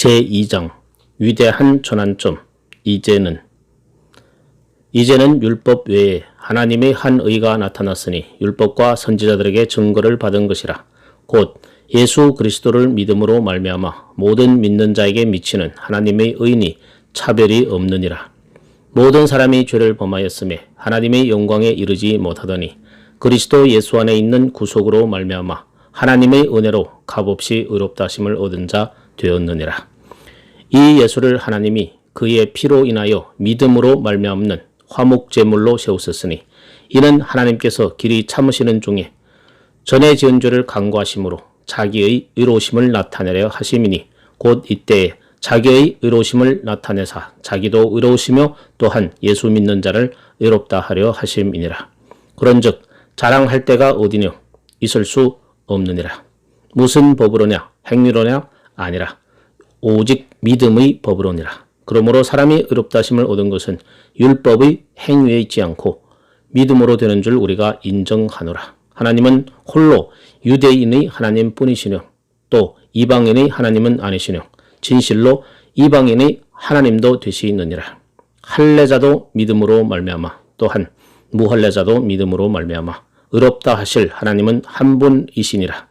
제2장 위대한 전환점. 이제는 율법 외에 하나님의 한 의가 나타났으니 율법과 선지자들에게 증거를 받은 것이라. 곧 예수 그리스도를 믿음으로 말미암아 모든 믿는 자에게 미치는 하나님의 의인이 차별이 없느니라. 모든 사람이 죄를 범하였음에 하나님의 영광에 이르지 못하더니 그리스도 예수 안에 있는 구속으로 말미암아 하나님의 은혜로 값없이 의롭다 하심을 얻은 자 되었느니라. 이 예수를 하나님이 그의 피로 인하여 믿음으로 말미암는 화목제물로 세우셨으니 이는 하나님께서 길이 참으시는 중에 전에 지은 죄를 간구하심으로 자기의 의로우심을 나타내려 하심이니 곧 이때에 자기의 의로우심을 나타내사 자기도 의로우시며 또한 예수 믿는 자를 의롭다 하려 하심이니라. 그런즉 자랑할 때가 어디뇨? 있을 수 없느니라. 무슨 법으로냐? 행위로냐? 아니라 오직 믿음의 법으로니라. 그러므로 사람이 의롭다 하심을 얻은 것은 율법의 행위에 있지 않고 믿음으로 되는 줄 우리가 인정하노라. 하나님은 홀로 유대인의 하나님뿐이시뇨 또 이방인의 하나님은 아니시뇨 진실로 이방인의 하나님도 되시느니라. 할례자도 믿음으로 말미암아 또한 무할례자도 믿음으로 말미암아 의롭다 하실 하나님은 한 분이시니라.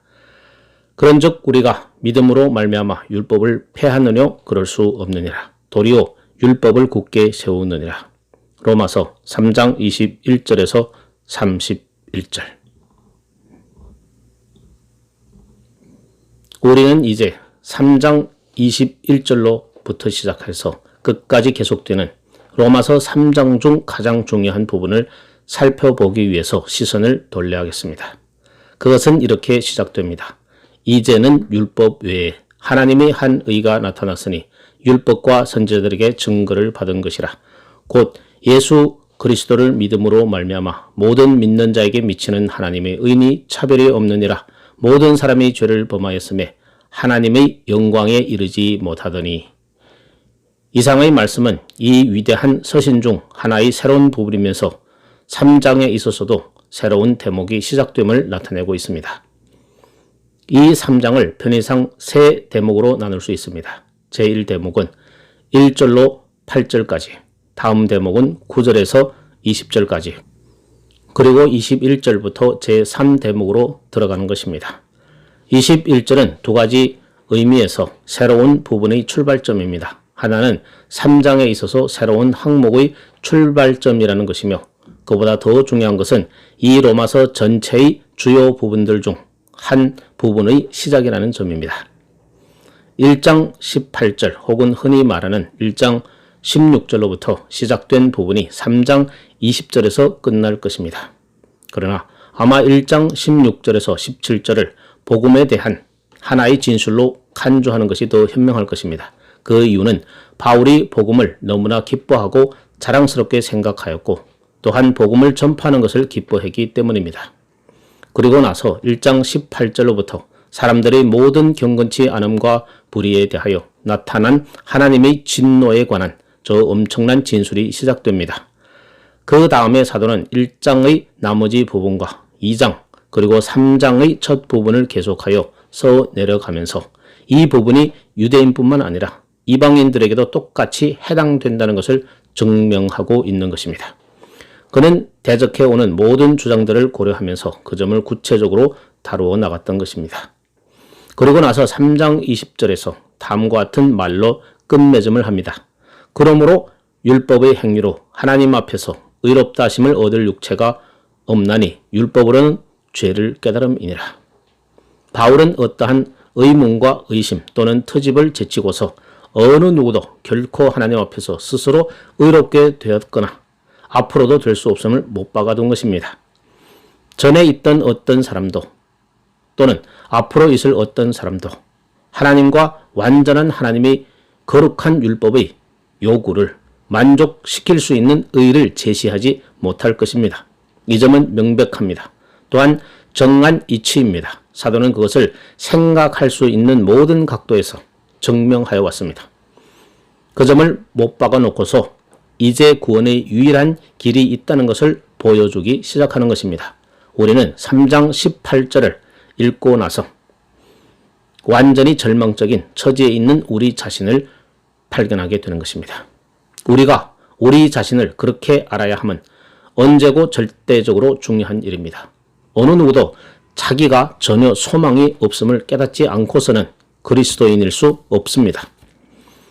그런즉 우리가 믿음으로 말미암아 율법을 폐하느뇨? 그럴 수 없느니라. 도리어 율법을 굳게 세우느니라. 로마서 3장 21절에서 31절. 우리는 이제 3장 21절로부터 시작해서 끝까지 계속되는 로마서 3장 중 가장 중요한 부분을 살펴보기 위해서 시선을 돌려야겠습니다. 그것은 이렇게 시작됩니다. 이제는 율법 외에 하나님의 한 의가 나타났으니 율법과 선지자들에게 증거를 받은 것이라. 곧 예수 그리스도를 믿음으로 말미암아 모든 믿는 자에게 미치는 하나님의 의인이 차별이 없느니라. 모든 사람이 죄를 범하였음에 하나님의 영광에 이르지 못하더니. 이상의 말씀은 이 위대한 서신 중 하나의 새로운 부분이면서 3장에 있어서도 새로운 대목이 시작됨을 나타내고 있습니다. 이 3장을 편의상 세 대목으로 나눌 수 있습니다. 제1대목은 1절로 8절까지, 다음 대목은 9절에서 20절까지, 그리고 21절부터 제3대목으로 들어가는 것입니다. 21절은 두 가지 의미에서 새로운 부분의 출발점입니다. 하나는 3장에 있어서 새로운 항목의 출발점이라는 것이며 그보다 더 중요한 것은 이 로마서 전체의 주요 부분들 중 한 부분의 시작이라는 점입니다. 1장 18절 혹은 흔히 말하는 1장 16절로부터 시작된 부분이 3장 20절에서 끝날 것입니다. 그러나 아마 1장 16절에서 17절을 복음에 대한 하나의 진술로 간주하는 것이 더 현명할 것입니다. 그 이유는 바울이 복음을 너무나 기뻐하고 자랑스럽게 생각하였고 또한 복음을 전파하는 것을 기뻐했기 때문입니다. 그리고 나서 1장 18절로부터 사람들의 모든 경건치 않음과 불의에 대하여 나타난 하나님의 진노에 관한 저 엄청난 진술이 시작됩니다. 그 다음에 사도는 1장의 나머지 부분과 2장 그리고 3장의 첫 부분을 계속하여 써 내려가면서 이 부분이 유대인뿐만 아니라 이방인들에게도 똑같이 해당된다는 것을 증명하고 있는 것입니다. 그는 대적해 오는 모든 주장들을 고려하면서 그 점을 구체적으로 다루어 나갔던 것입니다. 그리고 나서 3장 20절에서 다음과 같은 말로 끝맺음을 합니다. 그러므로 율법의 행위로 하나님 앞에서 의롭다 하심을 얻을 육체가 없나니 율법으로는 죄를 깨달음이니라. 바울은 어떠한 의문과 의심 또는 트집을 제치고서 어느 누구도 결코 하나님 앞에서 스스로 의롭게 되었거나 앞으로도 될 수 없음을 못 박아둔 것입니다. 전에 있던 어떤 사람도 또는 앞으로 있을 어떤 사람도 하나님과 완전한 하나님의 거룩한 율법의 요구를 만족시킬 수 있는 의의를 제시하지 못할 것입니다. 이 점은 명백합니다. 또한 정한 이치입니다. 사도는 그것을 생각할 수 있는 모든 각도에서 증명하여 왔습니다. 그 점을 못 박아 놓고서 이제 구원의 유일한 길이 있다는 것을 보여주기 시작하는 것입니다. 우리는 3장 18절을 읽고 나서 완전히 절망적인 처지에 있는 우리 자신을 발견하게 되는 것입니다. 우리가 우리 자신을 그렇게 알아야 함은 언제고 절대적으로 중요한 일입니다. 어느 누구도 자기가 전혀 소망이 없음을 깨닫지 않고서는 그리스도인일 수 없습니다.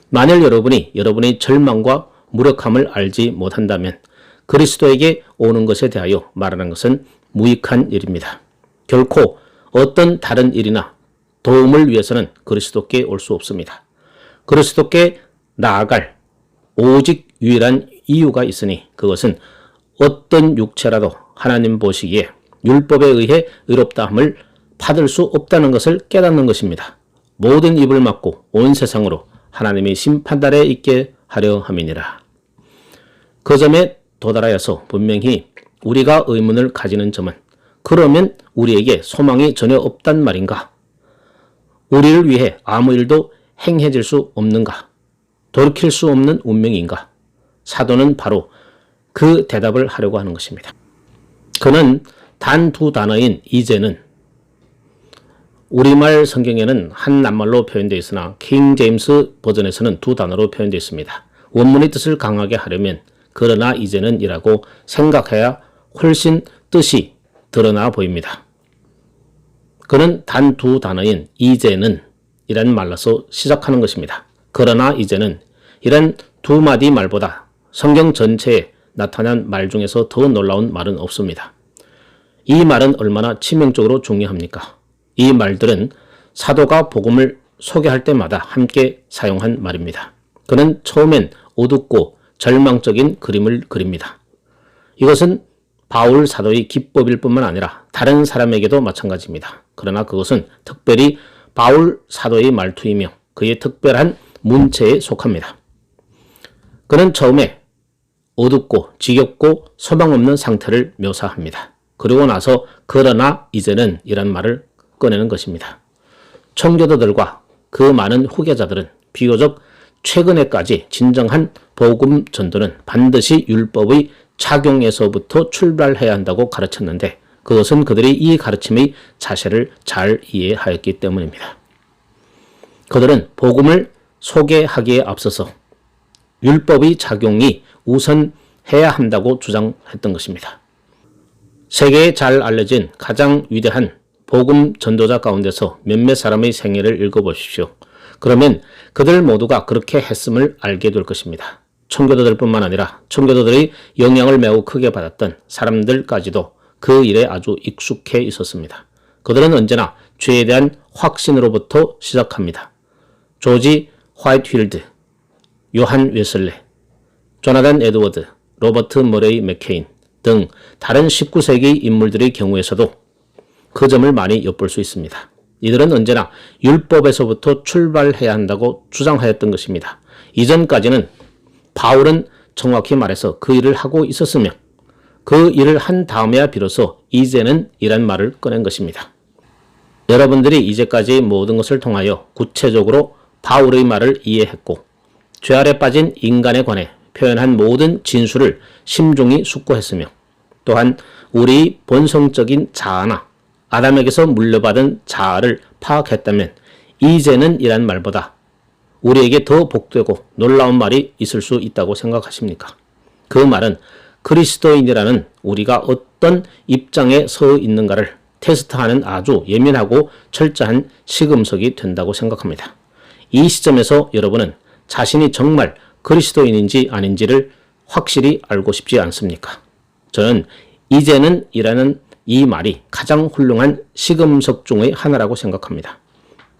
만일 여러분이 여러분의 절망과 무력함을 알지 못한다면 그리스도에게 오는 것에 대하여 말하는 것은 무익한 일입니다. 결코 어떤 다른 일이나 도움을 위해서는 그리스도께 올 수 없습니다. 그리스도께 나아갈 오직 유일한 이유가 있으니 그것은 어떤 육체라도 하나님 보시기에 율법에 의해 의롭다함을 받을 수 없다는 것을 깨닫는 것입니다. 모든 입을 막고 온 세상으로 하나님의 심판달에 있게 하려 함이니라. 그 점에 도달하여서 분명히 우리가 의문을 가지는 점은 그러면 우리에게 소망이 전혀 없단 말인가? 우리를 위해 아무 일도 행해질 수 없는가? 돌이킬 수 없는 운명인가? 사도는 바로 그 대답을 하려고 하는 것입니다. 그는 단 두 단어인 이제는 우리말 성경에는 한 낱말로 표현되어 있으나 킹 제임스 버전에서는 두 단어로 표현되어 있습니다. 원문의 뜻을 강하게 하려면 그러나 이제는 이라고 생각해야 훨씬 뜻이 드러나 보입니다. 그는 단 두 단어인 이제는 이란 말로서 시작하는 것입니다. 그러나 이제는 이란 두 마디 말보다 성경 전체에 나타난 말 중에서 더 놀라운 말은 없습니다. 이 말은 얼마나 치명적으로 중요합니까? 이 말들은 사도가 복음을 소개할 때마다 함께 사용한 말입니다. 그는 처음엔 어둡고 절망적인 그림을 그립니다. 이것은 바울 사도의 기법일 뿐만 아니라 다른 사람에게도 마찬가지입니다. 그러나 그것은 특별히 바울 사도의 말투이며 그의 특별한 문체에 속합니다. 그는 처음에 어둡고 지겹고 소망 없는 상태를 묘사합니다. 그리고 나서 그러나 이제는 이란 말을 꺼내는 것입니다. 청교도들과 그 많은 후계자들은 비교적 최근에까지 진정한 복음 전도는 반드시 율법의 작용에서부터 출발해야 한다고 가르쳤는데 그것은 그들이 이 가르침의 자세를 잘 이해하였기 때문입니다. 그들은 복음을 소개하기에 앞서서 율법의 작용이 우선해야 한다고 주장했던 것입니다. 세계에 잘 알려진 가장 위대한 복음 전도자 가운데서 몇몇 사람의 생애를 읽어보십시오. 그러면 그들 모두가 그렇게 했음을 알게 될 것입니다. 청교도들뿐만 아니라 청교도들의 영향을 매우 크게 받았던 사람들까지도 그 일에 아주 익숙해 있었습니다. 그들은 언제나 죄에 대한 확신으로부터 시작합니다. 조지 화이트필드, 요한 웨슬레, 조나단 에드워드, 로버트 머레이 맥케인 등 다른 19세기 인물들의 경우에서도 그 점을 많이 엿볼 수 있습니다. 이들은 언제나 율법에서부터 출발해야 한다고 주장하였던 것입니다. 이전까지는 바울은 정확히 말해서 그 일을 하고 있었으며 그 일을 한 다음에야 비로소 이제는 이란 말을 꺼낸 것입니다. 여러분들이 이제까지 모든 것을 통하여 구체적으로 바울의 말을 이해했고 죄 아래 빠진 인간에 관해 표현한 모든 진술을 심중히 숙고했으며 또한 우리 본성적인 자아나 아담에게서 물려받은 자아를 파악했다면 이제는 이란 말보다 우리에게 더 복되고 놀라운 말이 있을 수 있다고 생각하십니까? 그 말은 그리스도인이라는 우리가 어떤 입장에 서 있는가를 테스트하는 아주 예민하고 철저한 시금석이 된다고 생각합니다. 이 시점에서 여러분은 자신이 정말 그리스도인인지 아닌지를 확실히 알고 싶지 않습니까? 저는 이제는 이라는 이 말이 가장 훌륭한 시금석 중의 하나라고 생각합니다.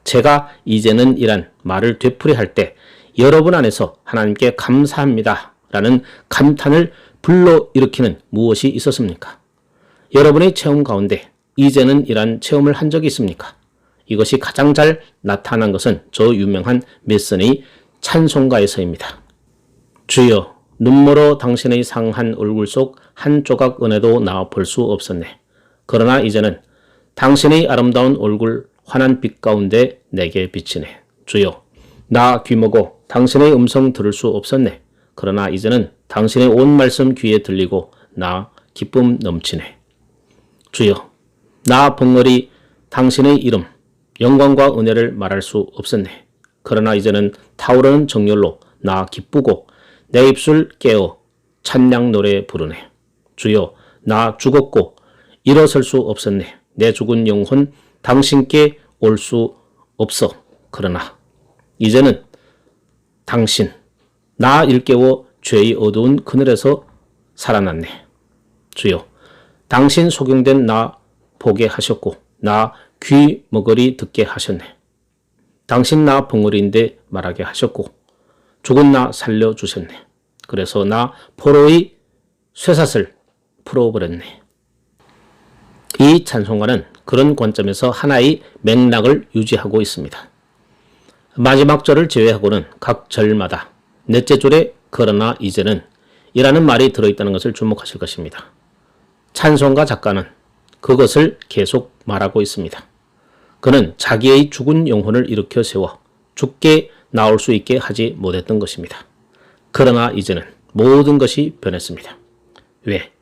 제가 이제는 이란 말을 되풀이할 때 여러분 안에서 하나님께 감사합니다 라는 감탄을 불러일으키는 무엇이 있었습니까? 여러분의 체험 가운데 이제는 이란 체험을 한 적이 있습니까? 이것이 가장 잘 나타난 것은 저 유명한 메슨의 찬송가에서입니다. 주여 눈물로 당신의 상한 얼굴 속 한 조각 은혜도 나 볼 수 없었네. 그러나 이제는 당신의 아름다운 얼굴 환한 빛 가운데 내게 비치네. 주여 나 귀머고 당신의 음성 들을 수 없었네. 그러나 이제는 당신의 온 말씀 귀에 들리고 나 기쁨 넘치네. 주여 나 벙어리 당신의 이름 영광과 은혜를 말할 수 없었네. 그러나 이제는 타오르는 정열로 나 기쁘고 내 입술 깨어 찬양 노래 부르네. 주여, 나 죽었고 일어설 수 없었네. 내 죽은 영혼 당신께 올 수 없어. 그러나 이제는 당신, 나 일깨워 죄의 어두운 그늘에서 살아났네. 주여, 당신 소경된 나 보게 하셨고 나 귀 머거리 듣게 하셨네. 당신 나 벙어리인데 말하게 하셨고 죽은 나 살려주셨네. 그래서 나 포로의 쇠사슬 풀어버렸네. 이 찬송가는 그런 관점에서 하나의 맥락을 유지하고 있습니다. 마지막 절을 제외하고는 각 절마다 넷째 줄에 그러나 이제는 이라는 말이 들어있다는 것을 주목하실 것입니다. 찬송가 작가는 그것을 계속 말하고 있습니다. 그는 자기의 죽은 영혼을 일으켜 세워 죽게 나올 수 있게 하지 못했던 것입니다. 그러나 이제는 모든 것이 변했습니다. 왜?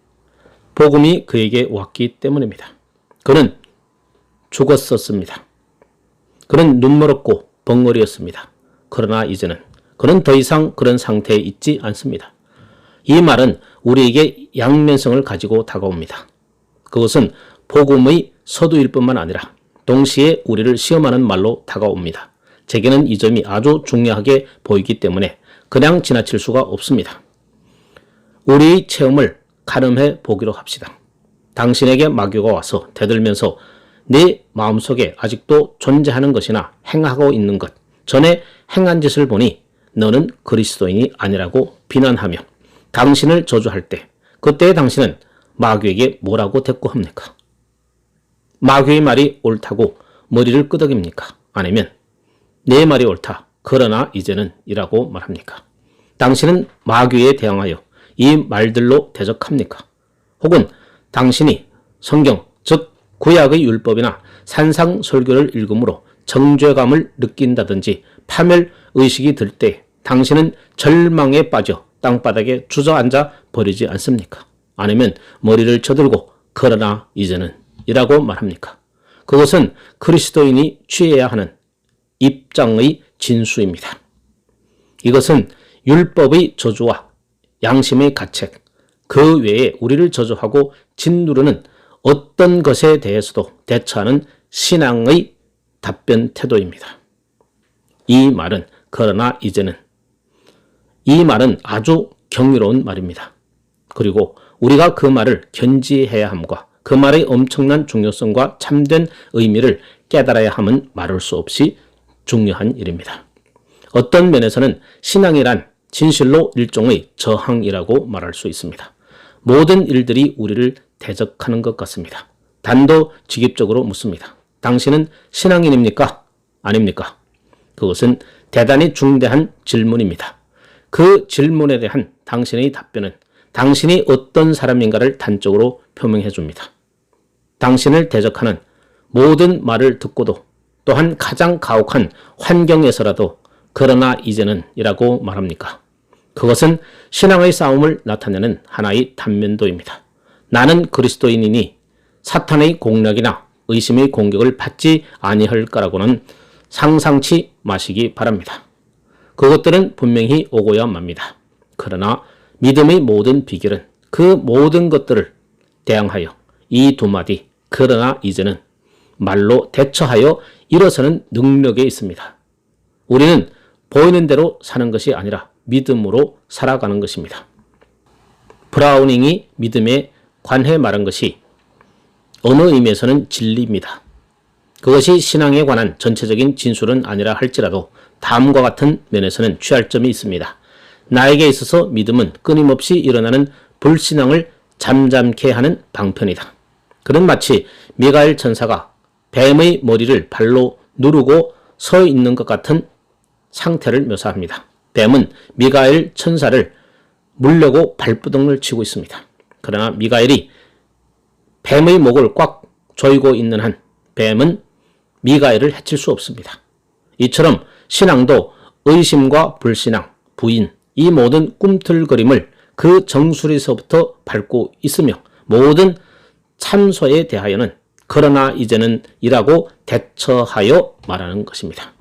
복음이 그에게 왔기 때문입니다. 그는 죽었었습니다. 그는 눈멀었고 벙어리였습니다. 그러나 이제는 그는 더 이상 그런 상태에 있지 않습니다. 이 말은 우리에게 양면성을 가지고 다가옵니다. 그것은 복음의 서두일 뿐만 아니라 동시에 우리를 시험하는 말로 다가옵니다. 제게는 이 점이 아주 중요하게 보이기 때문에 그냥 지나칠 수가 없습니다. 우리의 체험을 가늠해 보기로 합시다. 당신에게 마귀가 와서 대들면서 네 마음속에 아직도 존재하는 것이나 행하고 있는 것, 전에 행한 짓을 보니 너는 그리스도인이 아니라고 비난하며 당신을 저주할 때 그때 당신은 마귀에게 뭐라고 대꾸합니까? 마귀의 말이 옳다고 머리를 끄덕입니까? 아니면 내 말이 옳다. 그러나 이제는 이라고 말합니까? 당신은 마귀에 대항하여 이 말들로 대적합니까? 혹은 당신이 성경, 즉 구약의 율법이나 산상설교를 읽음으로 정죄감을 느낀다든지 파멸의식이 들 때 당신은 절망에 빠져 땅바닥에 주저앉아 버리지 않습니까? 아니면 머리를 쳐들고 그러나 이제는 이라고 말합니까? 그것은 그리스도인이 취해야 하는 입장의 진수입니다. 이것은 율법의 저주와 양심의 가책, 그 외에 우리를 저주하고 짓누르는 어떤 것에 대해서도 대처하는 신앙의 답변 태도입니다. 이 말은 그러나 이제는 이 말은 아주 경이로운 말입니다. 그리고 우리가 그 말을 견지해야 함과 그 말의 엄청난 중요성과 참된 의미를 깨달아야 함은 말할 수 없이 중요한 일입니다. 어떤 면에서는 신앙이란 진실로 일종의 저항이라고 말할 수 있습니다. 모든 일들이 우리를 대적하는 것 같습니다. 단도직입적으로 묻습니다. 당신은 신앙인입니까? 아닙니까? 그것은 대단히 중대한 질문입니다. 그 질문에 대한 당신의 답변은 당신이 어떤 사람인가를 단적으로 표명해 줍니다. 당신을 대적하는 모든 말을 듣고도 또한 가장 가혹한 환경에서라도 그러나 이제는 이라고 말합니까? 그것은 신앙의 싸움을 나타내는 하나의 단면도입니다. 나는 그리스도인이니 사탄의 공략이나 의심의 공격을 받지 아니할 거라고는 상상치 마시기 바랍니다. 그것들은 분명히 오고야 맙니다. 그러나 믿음의 모든 비결은 그 모든 것들을 대항하여 이 두 마디 그러나 이제는 말로 대처하여 일어서는 능력에 있습니다. 우리는 보이는 대로 사는 것이 아니라 믿음으로 살아가는 것입니다. 브라우닝이 믿음에 관해 말한 것이 어느 의미에서는 진리입니다. 그것이 신앙에 관한 전체적인 진술은 아니라 할지라도 다음과 같은 면에서는 취할 점이 있습니다. 나에게 있어서 믿음은 끊임없이 일어나는 불신앙을 잠잠케 하는 방편이다. 그는 마치 미가엘 천사가 뱀의 머리를 발로 누르고 서 있는 것 같은 상태를 묘사합니다. 뱀은 미가엘 천사를 물려고 발부둥을 치고 있습니다. 그러나 미가엘이 뱀의 목을 꽉 조이고 있는 한 뱀은 미가엘을 해칠 수 없습니다. 이처럼 신앙도 의심과 불신앙, 부인, 이 모든 꿈틀거림을 그 정수리서부터 밟고 있으며 모든 참소에 대하여는 그러나 이제는 이라고 대처하여 말하는 것입니다.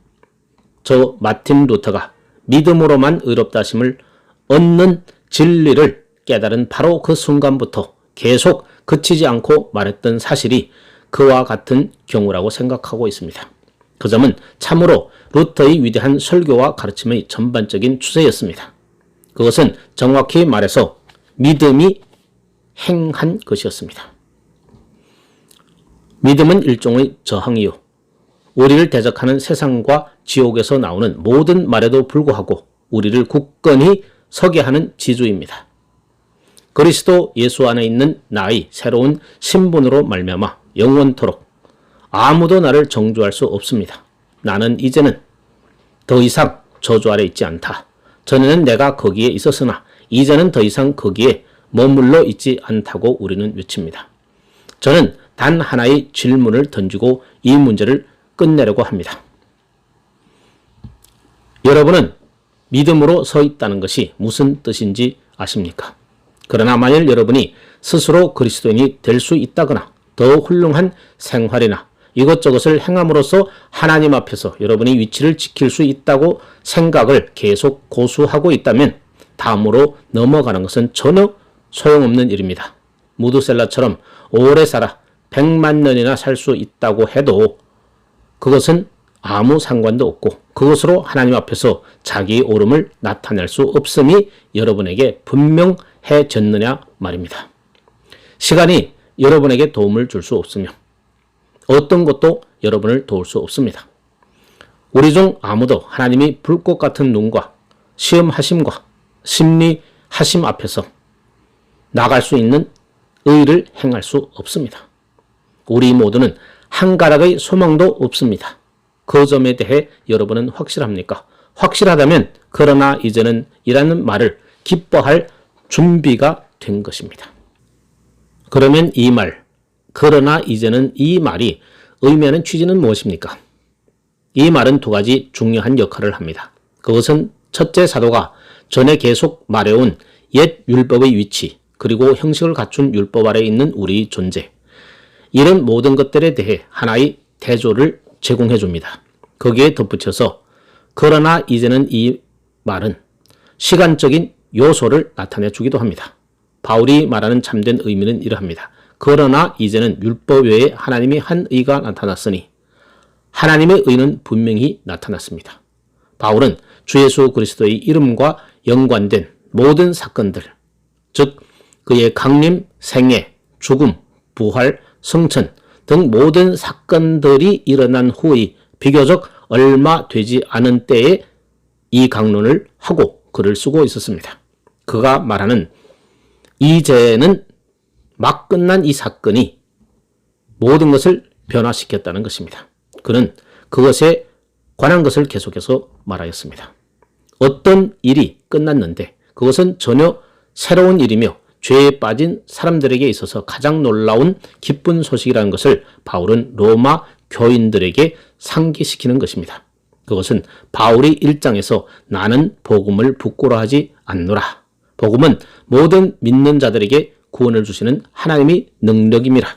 저 마틴 루터가 믿음으로만 의롭다 하심을 얻는 진리를 깨달은 바로 그 순간부터 계속 그치지 않고 말했던 사실이 그와 같은 경우라고 생각하고 있습니다. 그 점은 참으로 루터의 위대한 설교와 가르침의 전반적인 추세였습니다. 그것은 정확히 말해서 믿음이 행한 것이었습니다. 믿음은 일종의 저항이요. 우리를 대적하는 세상과 지옥에서 나오는 모든 말에도 불구하고 우리를 굳건히 서게 하는 지주입니다. 그리스도 예수 안에 있는 나의 새로운 신분으로 말미암아 영원토록 아무도 나를 정죄할 수 없습니다. 나는 이제는 더 이상 저주 아래 있지 않다. 전에는 내가 거기에 있었으나 이제는 더 이상 거기에 머물러 있지 않다고 우리는 외칩니다. 저는 단 하나의 질문을 던지고 이 문제를 끝내려고 합니다. 여러분은 믿음으로 서 있다는 것이 무슨 뜻인지 아십니까? 그러나 만일 여러분이 스스로 그리스도인이 될 수 있다거나 더 훌륭한 생활이나 이것저것을 행함으로써 하나님 앞에서 여러분이 위치를 지킬 수 있다고 생각을 계속 고수하고 있다면 다음으로 넘어가는 것은 전혀 소용없는 일입니다. 무드셀라처럼 오래 살아 100만 년이나 살 수 있다고 해도 그것은 아무 상관도 없고 그것으로 하나님 앞에서 자기의 옳음을 나타낼 수 없음이 여러분에게 분명해졌느냐 말입니다. 시간이 여러분에게 도움을 줄 수 없으며 어떤 것도 여러분을 도울 수 없습니다. 우리 중 아무도 하나님이 불꽃 같은 눈과 시험하심과 심리하심 앞에서 나갈 수 있는 의를 행할 수 없습니다. 우리 모두는 한 가닥의 소망도 없습니다. 그 점에 대해 여러분은 확실합니까? 확실하다면 그러나 이제는 이라는 말을 기뻐할 준비가 된 것입니다. 그러면 이 말, 그러나 이제는 이 말이 의미하는 취지는 무엇입니까? 이 말은 두 가지 중요한 역할을 합니다. 그것은 첫째, 사도가 전에 계속 말해온 옛 율법의 위치, 그리고 형식을 갖춘 율법 아래 있는 우리의 존재, 이런 모든 것들에 대해 하나의 대조를 제공해 줍니다. 거기에 덧붙여서 그러나 이제는 이 말은 시간적인 요소를 나타내 주기도 합니다. 바울이 말하는 참된 의미는 이러합니다. 그러나 이제는 율법 외에 하나님이 한 의가 나타났으니 하나님의 의는 분명히 나타났습니다. 바울은 주 예수 그리스도의 이름과 연관된 모든 사건들, 즉 그의 강림, 생애, 죽음, 부활, 성천 등 모든 사건들이 일어난 후의 비교적 얼마 되지 않은 때에 이 강론을 하고 글을 쓰고 있었습니다. 그가 말하는 이제는 막 끝난 이 사건이 모든 것을 변화시켰다는 것입니다. 그는 그것에 관한 것을 계속해서 말하였습니다. 어떤 일이 끝났는데 그것은 전혀 새로운 일이며 죄에 빠진 사람들에게 있어서 가장 놀라운 기쁜 소식이라는 것을 바울은 로마 교인들에게 상기시키는 것입니다. 그것은 바울이 1장에서 나는 복음을 부끄러워하지 않노라. 복음은 모든 믿는 자들에게 구원을 주시는 하나님의 능력임이라.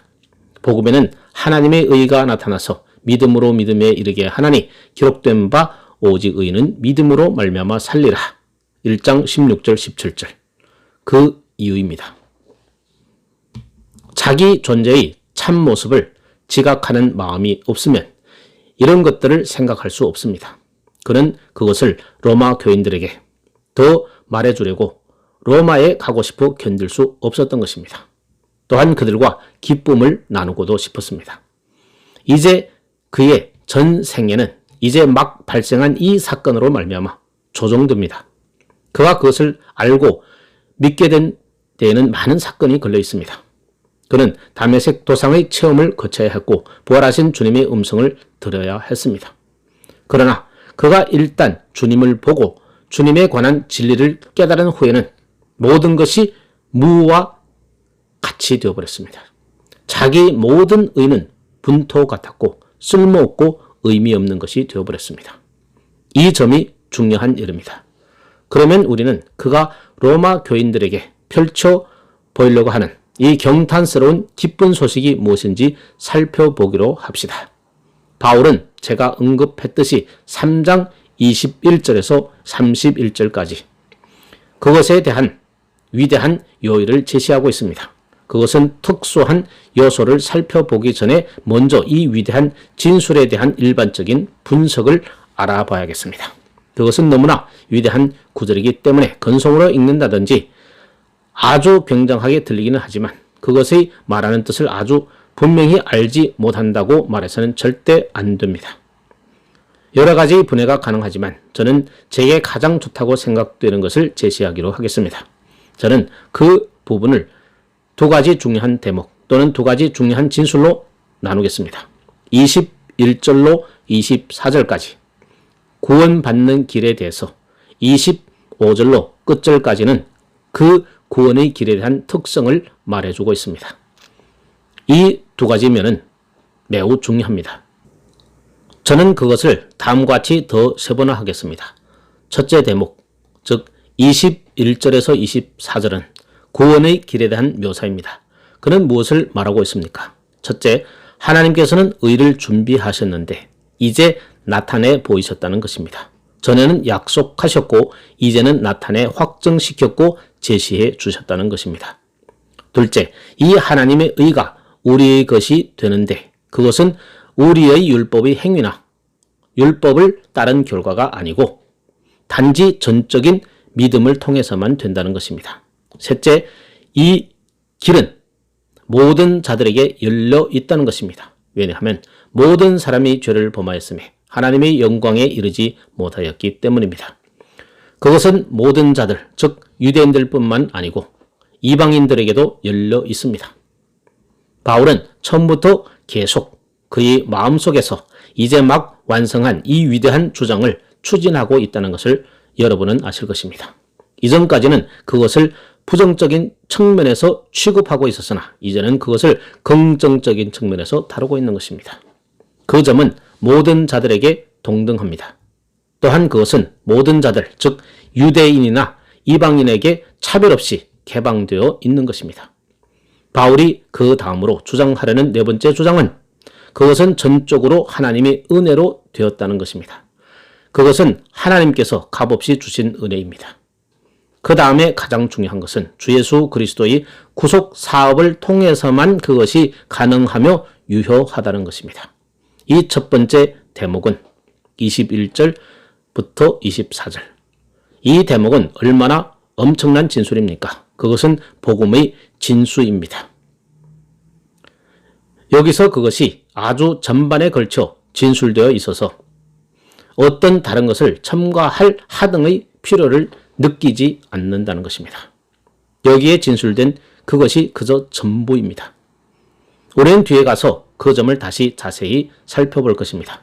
복음에는 하나님의 의가 나타나서 믿음으로 믿음에 이르게 하나니 기록된 바 오직 의는 믿음으로 말미암아 살리라. 1장 16절 17절. 그 이유입니다. 자기 존재의 참모습을 지각하는 마음이 없으면 이런 것들을 생각할 수 없습니다. 그는 그것을 로마 교인들에게 더 말해주려고 로마에 가고 싶어 견딜 수 없었던 것입니다. 또한 그들과 기쁨을 나누고도 싶었습니다. 이제 그의 전 생애는 이제 막 발생한 이 사건으로 말미암아 조종됩니다. 그가 그것을 알고 믿게 된 데에는 많은 사건이 걸려 있습니다. 그는 다메섹 도상의 체험을 거쳐야 했고 부활하신 주님의 음성을 들어야 했습니다. 그러나 그가 일단 주님을 보고 주님에 관한 진리를 깨달은 후에는 모든 것이 무와 같이 되어버렸습니다. 자기 모든 의는 분토 같았고 쓸모없고 의미 없는 것이 되어버렸습니다. 이 점이 중요한 일입니다. 그러면 우리는 그가 로마 교인들에게 펼쳐 보이려고 하는 이 경탄스러운 기쁜 소식이 무엇인지 살펴보기로 합시다. 바울은 제가 언급했듯이 3장 21절에서 31절까지 그것에 대한 위대한 요일을 제시하고 있습니다. 그것은 특수한 요소를 살펴보기 전에 먼저 이 위대한 진술에 대한 일반적인 분석을 알아봐야겠습니다. 그것은 너무나 위대한 구절이기 때문에 건성으로 읽는다든지 아주 굉장하게 들리기는 하지만 그것의 말하는 뜻을 아주 분명히 알지 못한다고 말해서는 절대 안 됩니다. 여러 가지 분해가 가능하지만 저는 제게 가장 좋다고 생각되는 것을 제시하기로 하겠습니다. 저는 그 부분을 두 가지 중요한 대목 또는 두 가지 중요한 진술로 나누겠습니다. 21절로 24절까지 구원받는 길에 대해서 25절로 끝절까지는 그 구원의 길에 대한 특성을 말해주고 있습니다. 이 두 가지 면은 매우 중요합니다. 저는 그것을 다음과 같이 더 세분화하겠습니다. 첫째 대목, 즉 21절에서 24절은 구원의 길에 대한 묘사입니다. 그는 무엇을 말하고 있습니까? 첫째, 하나님께서는 의를 준비하셨는데 이제 나타내 보이셨다는 것입니다. 전에는 약속하셨고 이제는 나타내 확정시켰고 제시해 주셨다는 것입니다. 둘째, 이 하나님의 의가 우리의 것이 되는데 그것은 우리의 율법의 행위나 율법을 따른 결과가 아니고 단지 전적인 믿음을 통해서만 된다는 것입니다. 셋째, 이 길은 모든 자들에게 열려 있다는 것입니다. 왜냐하면 모든 사람이 죄를 범하였음에 하나님의 영광에 이르지 못하였기 때문입니다. 그것은 모든 자들, 즉 유대인들뿐만 아니고 이방인들에게도 열려 있습니다. 바울은 처음부터 계속 그의 마음속에서 이제 막 완성한 이 위대한 주장을 추진하고 있다는 것을 여러분은 아실 것입니다. 이전까지는 그것을 부정적인 측면에서 취급하고 있었으나 이제는 그것을 긍정적인 측면에서 다루고 있는 것입니다. 그 점은 모든 자들에게 동등합니다. 또한 그것은 모든 자들, 즉 유대인이나 이방인에게 차별 없이 개방되어 있는 것입니다. 바울이 그 다음으로 주장하려는 네 번째 주장은 그것은 전적으로 하나님의 은혜로 되었다는 것입니다. 그것은 하나님께서 값없이 주신 은혜입니다. 그 다음에 가장 중요한 것은 주 예수 그리스도의 구속 사업을 통해서만 그것이 가능하며 유효하다는 것입니다. 이 첫 번째 대목은 21절부터 24절. 이 대목은 얼마나 엄청난 진술입니까? 그것은 복음의 진수입니다. 여기서 그것이 아주 전반에 걸쳐 진술되어 있어서 어떤 다른 것을 첨가할 하등의 필요를 느끼지 않는다는 것입니다. 여기에 진술된 그것이 그저 전부입니다. 우리는 뒤에 가서 그 점을 다시 자세히 살펴볼 것입니다.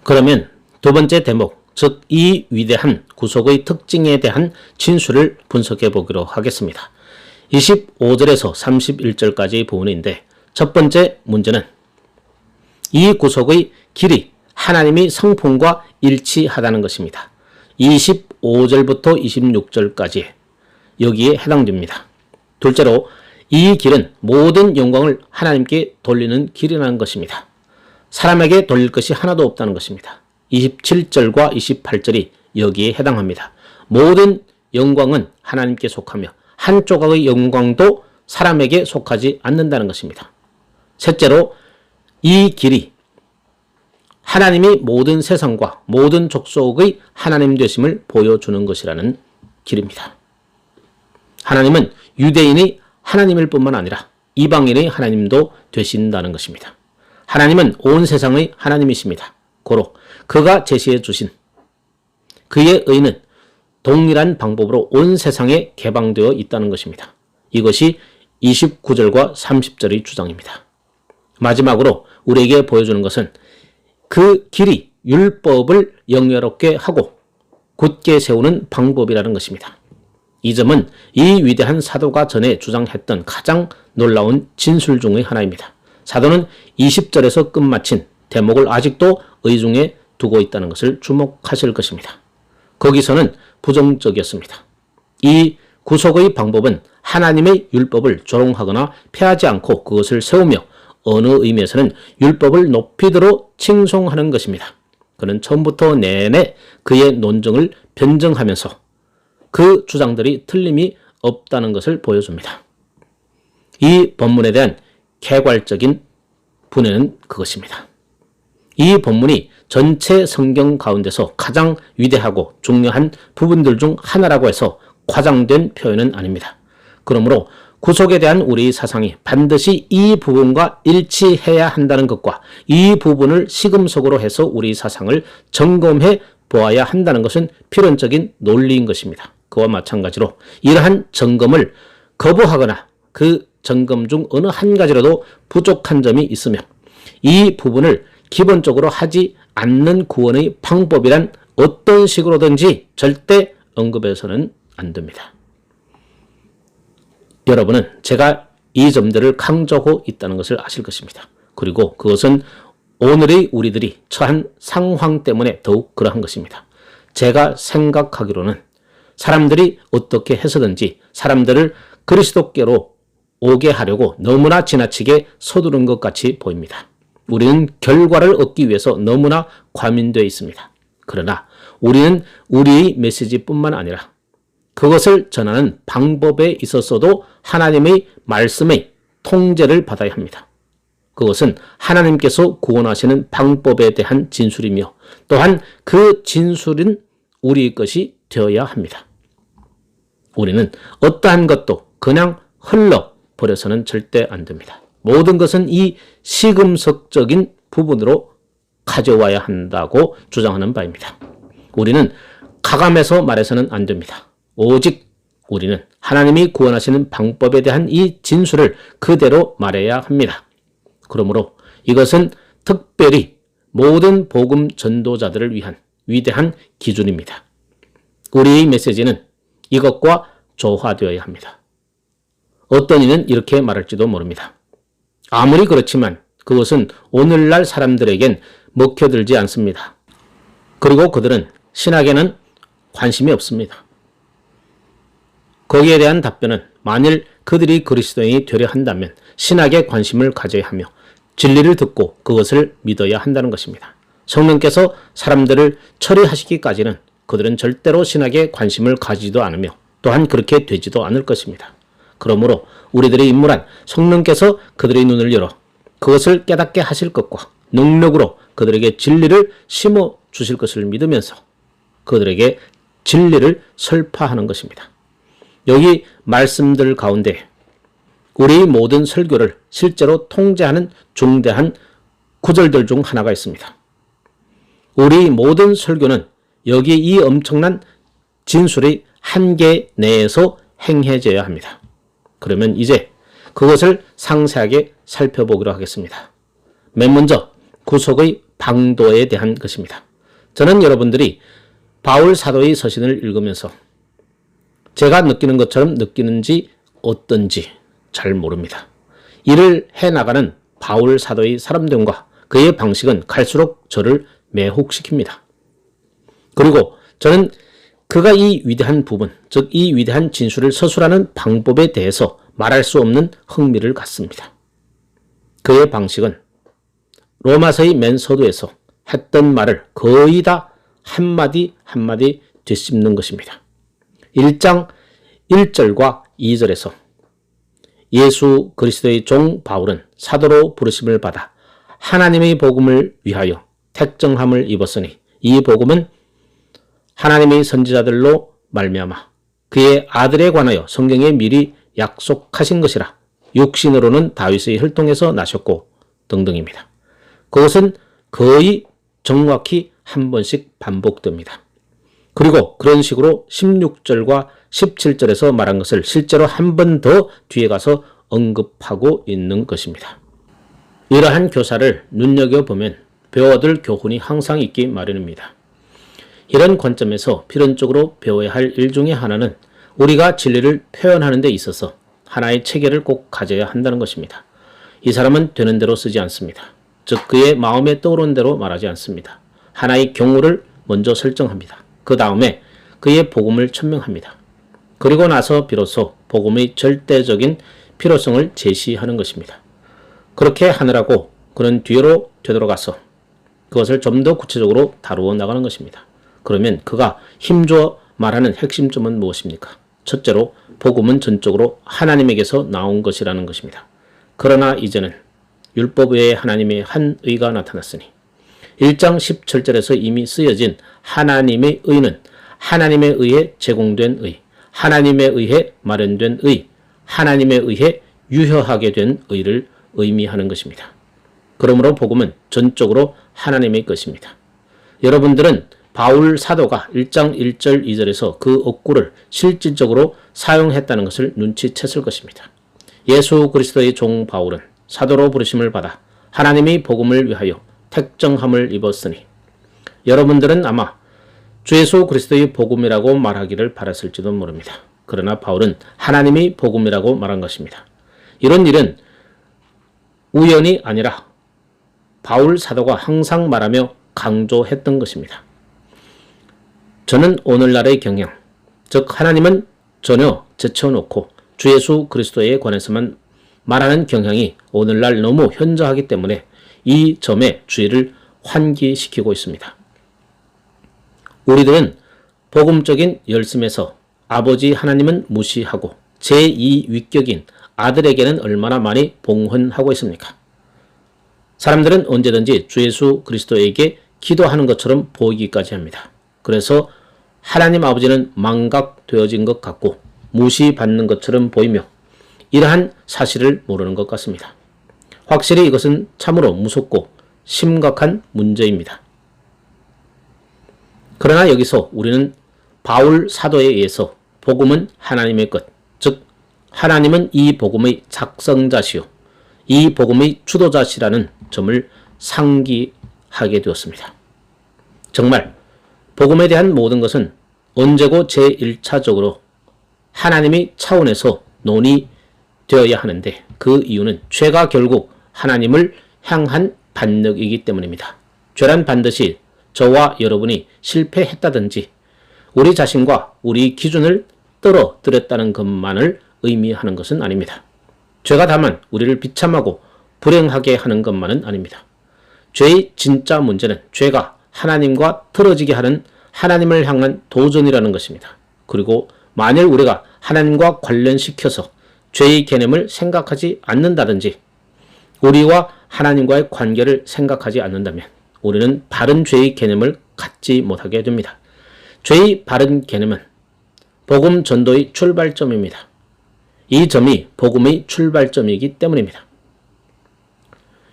그러면 두 번째 대목, 즉 이 위대한 구속의 특징에 대한 진술을 분석해 보기로 하겠습니다. 25절에서 31절까지의 부분인데 첫 번째 문제는 이 구속의 길이 하나님의 성품과 일치하다는 것입니다. 25절부터 26절까지 여기에 해당됩니다. 둘째로 이 길은 모든 영광을 하나님께 돌리는 길이라는 것입니다. 사람에게 돌릴 것이 하나도 없다는 것입니다. 27절과 28절이 여기에 해당합니다. 모든 영광은 하나님께 속하며 한 조각의 영광도 사람에게 속하지 않는다는 것입니다. 셋째로 이 길이 하나님이 모든 세상과 모든 족속의 하나님 되심을 보여주는 것이라는 길입니다. 하나님은 유대인의 하나님일 뿐만 아니라 이방인의 하나님도 되신다는 것입니다. 하나님은 온 세상의 하나님이십니다. 고로 그가 제시해 주신 그의 의는 동일한 방법으로 온 세상에 개방되어 있다는 것입니다. 이것이 29절과 30절의 주장입니다. 마지막으로 우리에게 보여주는 것은 그 길이 율법을 영예롭게 하고 굳게 세우는 방법이라는 것입니다. 이 점은 이 위대한 사도가 전에 주장했던 가장 놀라운 진술 중의 하나입니다. 사도는 20절에서 끝마친 대목을 아직도 의중에 두고 있다는 것을 주목하실 것입니다. 거기서는 부정적이었습니다. 이 구속의 방법은 하나님의 율법을 조롱하거나 폐하지 않고 그것을 세우며 어느 의미에서는 율법을 높이도록 칭송하는 것입니다. 그는 처음부터 내내 그의 논증을 변증하면서 그 주장들이 틀림이 없다는 것을 보여줍니다. 이 본문에 대한 개괄적인 분해는 그것입니다. 이 본문이 전체 성경 가운데서 가장 위대하고 중요한 부분들 중 하나라고 해서 과장된 표현은 아닙니다. 그러므로 구속에 대한 우리의 사상이 반드시 이 부분과 일치해야 한다는 것과 이 부분을 시금석으로 해서 우리 사상을 점검해 보아야 한다는 것은 필연적인 논리인 것입니다. 그와 마찬가지로 이러한 점검을 거부하거나 그 점검 중 어느 한 가지라도 부족한 점이 있으며 이 부분을 기본적으로 하지 않는 구원의 방법이란 어떤 식으로든지 절대 언급해서는 안 됩니다. 여러분은 제가 이 점들을 강조하고 있다는 것을 아실 것입니다. 그리고 그것은 오늘의 우리들이 처한 상황 때문에 더욱 그러한 것입니다. 제가 생각하기로는 사람들이 어떻게 해서든지 사람들을 그리스도께로 오게 하려고 너무나 지나치게 서두른 것 같이 보입니다. 우리는 결과를 얻기 위해서 너무나 과민되어 있습니다. 그러나 우리는 우리의 메시지뿐만 아니라 그것을 전하는 방법에 있어서도 하나님의 말씀의 통제를 받아야 합니다. 그것은 하나님께서 구원하시는 방법에 대한 진술이며 또한 그 진술은 우리의 것이 되어야 합니다. 우리는 어떠한 것도 그냥 흘러버려서는 절대 안 됩니다. 모든 것은 이 시금석적인 부분으로 가져와야 한다고 주장하는 바입니다. 우리는 가감해서 말해서는 안 됩니다. 오직 우리는 하나님이 구원하시는 방법에 대한 이 진술을 그대로 말해야 합니다. 그러므로 이것은 특별히 모든 복음 전도자들을 위한 위대한 기준입니다. 우리의 메시지는 이것과 조화되어야 합니다. 어떤 이는 이렇게 말할지도 모릅니다. 아무리 그렇지만 그것은 오늘날 사람들에겐 먹혀들지 않습니다. 그리고 그들은 신학에는 관심이 없습니다. 거기에 대한 답변은 만일 그들이 그리스도인이 되려 한다면 신학에 관심을 가져야 하며 진리를 듣고 그것을 믿어야 한다는 것입니다. 성령께서 사람들을 처리하시기까지는 그들은 절대로 신학에 관심을 가지도 않으며 또한 그렇게 되지도 않을 것입니다. 그러므로 우리들의 임무란 성령께서 그들의 눈을 열어 그것을 깨닫게 하실 것과 능력으로 그들에게 진리를 심어 주실 것을 믿으면서 그들에게 진리를 설파하는 것입니다. 여기 말씀들 가운데 우리의 모든 설교를 실제로 통제하는 중대한 구절들 중 하나가 있습니다. 우리 모든 설교는 여기 이 엄청난 진술의 한계 내에서 행해져야 합니다. 그러면 이제 그것을 상세하게 살펴보기로 하겠습니다. 맨 먼저 구속의 방도에 대한 것입니다. 저는 여러분들이 바울 사도의 서신을 읽으면서 제가 느끼는 것처럼 느끼는지 어떤지 잘 모릅니다. 이를 해나가는 바울 사도의 사람됨과 그의 방식은 갈수록 저를 매혹시킵니다. 그리고 저는 그가 이 위대한 부분, 즉 이 위대한 진술을 서술하는 방법에 대해서 말할 수 없는 흥미를 갖습니다. 그의 방식은 로마서의 맨 서두에서 했던 말을 거의 다 한마디 한마디 되씹는 것입니다. 1장 1절과 2절에서 예수 그리스도의 종 바울은 사도로 부르심을 받아 하나님의 복음을 위하여 택정함을 입었으니 이 복음은 하나님의 선지자들로 말미암아 그의 아들에 관하여 성경에 미리 약속하신 것이라 육신으로는 다윗의 혈통에서 나셨고 등등입니다. 그것은 거의 정확히 한 번씩 반복됩니다. 그리고 그런 식으로 16절과 17절에서 말한 것을 실제로 한 번 더 뒤에 가서 언급하고 있는 것입니다. 이러한 교사를 눈여겨보면 배워둘 교훈이 항상 있기 마련입니다. 이런 관점에서 필연적으로 배워야 할 일 중에 하나는 우리가 진리를 표현하는 데 있어서 하나의 체계를 꼭 가져야 한다는 것입니다. 이 사람은 되는 대로 쓰지 않습니다. 즉 그의 마음에 떠오르는 대로 말하지 않습니다. 하나의 경우를 먼저 설정합니다. 그 다음에 그의 복음을 천명합니다. 그리고 나서 비로소 복음의 절대적인 필요성을 제시하는 것입니다. 그렇게 하느라고 그는 뒤로 되돌아가서 그것을 좀 더 구체적으로 다루어 나가는 것입니다. 그러면 그가 힘주어 말하는 핵심점은 무엇입니까? 첫째로 복음은 전적으로 하나님에게서 나온 것이라는 것입니다. 그러나 이제는 율법 외에 하나님의 한 의가 나타났으니 1장 17절에서 이미 쓰여진 하나님의 의는 하나님에 의해 제공된 의, 하나님에 의해 마련된 의, 하나님에 의해 유효하게 된 의를 의미하는 것입니다. 그러므로 복음은 전적으로 하나님의 것입니다. 여러분들은 바울 사도가 1장 1절 2절에서 그 어구를 실질적으로 사용했다는 것을 눈치챘을 것입니다. 예수 그리스도의 종 바울은 사도로 부르심을 받아 하나님의 복음을 위하여 택정함을 입었으니 여러분들은 아마 주 예수 그리스도의 복음이라고 말하기를 바랐을지도 모릅니다. 그러나 바울은 하나님의 복음이라고 말한 것입니다. 이런 일은 우연이 아니라 바울 사도가 항상 말하며 강조했던 것입니다. 저는 오늘날의 경향, 즉 하나님은 전혀 제쳐놓고 주 예수 그리스도에 관해서만 말하는 경향이 오늘날 너무 현저하기 때문에 이 점에 주의를 환기시키고 있습니다. 우리들은 복음적인 열심에서 아버지 하나님은 무시하고 제2위격인 아들에게는 얼마나 많이 봉헌하고 있습니까? 사람들은 언제든지 주 예수 그리스도에게 기도하는 것처럼 보이기까지 합니다. 그래서 하나님 아버지는 망각되어진 것 같고 무시받는 것처럼 보이며 이러한 사실을 모르는 것 같습니다. 확실히 이것은 참으로 무섭고 심각한 문제입니다. 그러나 여기서 우리는 바울 사도에 의해서 복음은 하나님의 것, 즉 하나님은 이 복음의 작성자시요 이 복음의 주도자시라는 점을 상기하게 되었습니다. 정말 복음에 대한 모든 것은 언제고 제1차적으로 하나님의 차원에서 논의되어야 하는데 그 이유는 죄가 결국 하나님을 향한 반역이기 때문입니다. 죄란 반드시 저와 여러분이 실패했다든지 우리 자신과 우리 기준을 떨어뜨렸다는 것만을 의미하는 것은 아닙니다. 죄가 다만 우리를 비참하고 불행하게 하는 것만은 아닙니다. 죄의 진짜 문제는 죄가 하나님과 틀어지게 하는 하나님을 향한 도전이라는 것입니다. 그리고 만일 우리가 하나님과 관련시켜서 죄의 개념을 생각하지 않는다든지 우리와 하나님과의 관계를 생각하지 않는다면 우리는 바른 죄의 개념을 갖지 못하게 됩니다. 죄의 바른 개념은 복음 전도의 출발점입니다. 이 점이 복음의 출발점이기 때문입니다.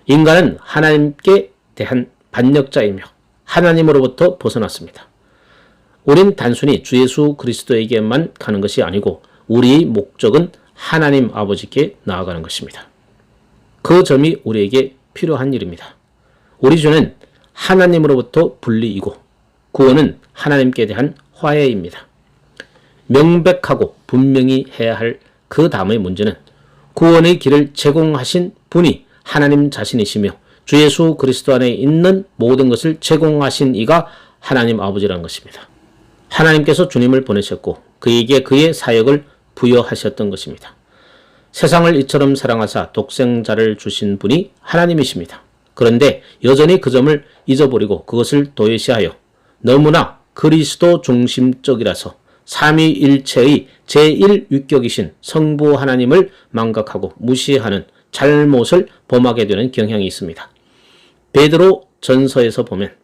인간은 하나님께 대한 반역자이며 하나님으로부터 벗어났습니다. 우린 단순히 주 예수 그리스도에게만 가는 것이 아니고 우리의 목적은 하나님 아버지께 나아가는 것입니다. 그 점이 우리에게 필요한 일입니다. 우리 죄는 하나님으로부터 분리이고 구원은 하나님께 대한 화해입니다. 명백하고 분명히 해야 할 그 다음의 문제는 구원의 길을 제공하신 분이 하나님 자신이시며 주 예수 그리스도 안에 있는 모든 것을 제공하신 이가 하나님 아버지라는 것입니다. 하나님께서 주님을 보내셨고 그에게 그의 사역을 부여하셨던 것입니다. 세상을 이처럼 사랑하사 독생자를 주신 분이 하나님이십니다. 그런데 여전히 그 점을 잊어버리고 그것을 도외시하여 너무나 그리스도 중심적이라서 삼위일체의 제1위격이신 성부 하나님을 망각하고 무시하는 잘못을 범하게 되는 경향이 있습니다. 베드로 전서에서 보면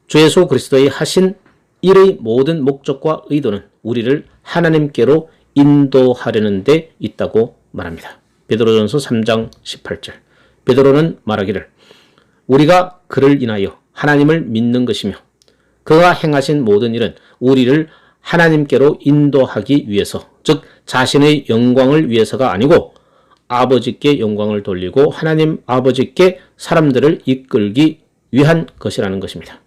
주 예수 그리스도의 하신 일의 모든 목적과 의도는 우리를 하나님께로 인도하려는 데 있다고 말합니다. 베드로전서 3장 18절. 베드로는 말하기를 우리가 그를 인하여 하나님을 믿는 것이며 그가 행하신 모든 일은 우리를 하나님께로 인도하기 위해서, 즉 자신의 영광을 위해서가 아니고 아버지께 영광을 돌리고 하나님 아버지께 사람들을 이끌기 위한 것이라는 것입니다.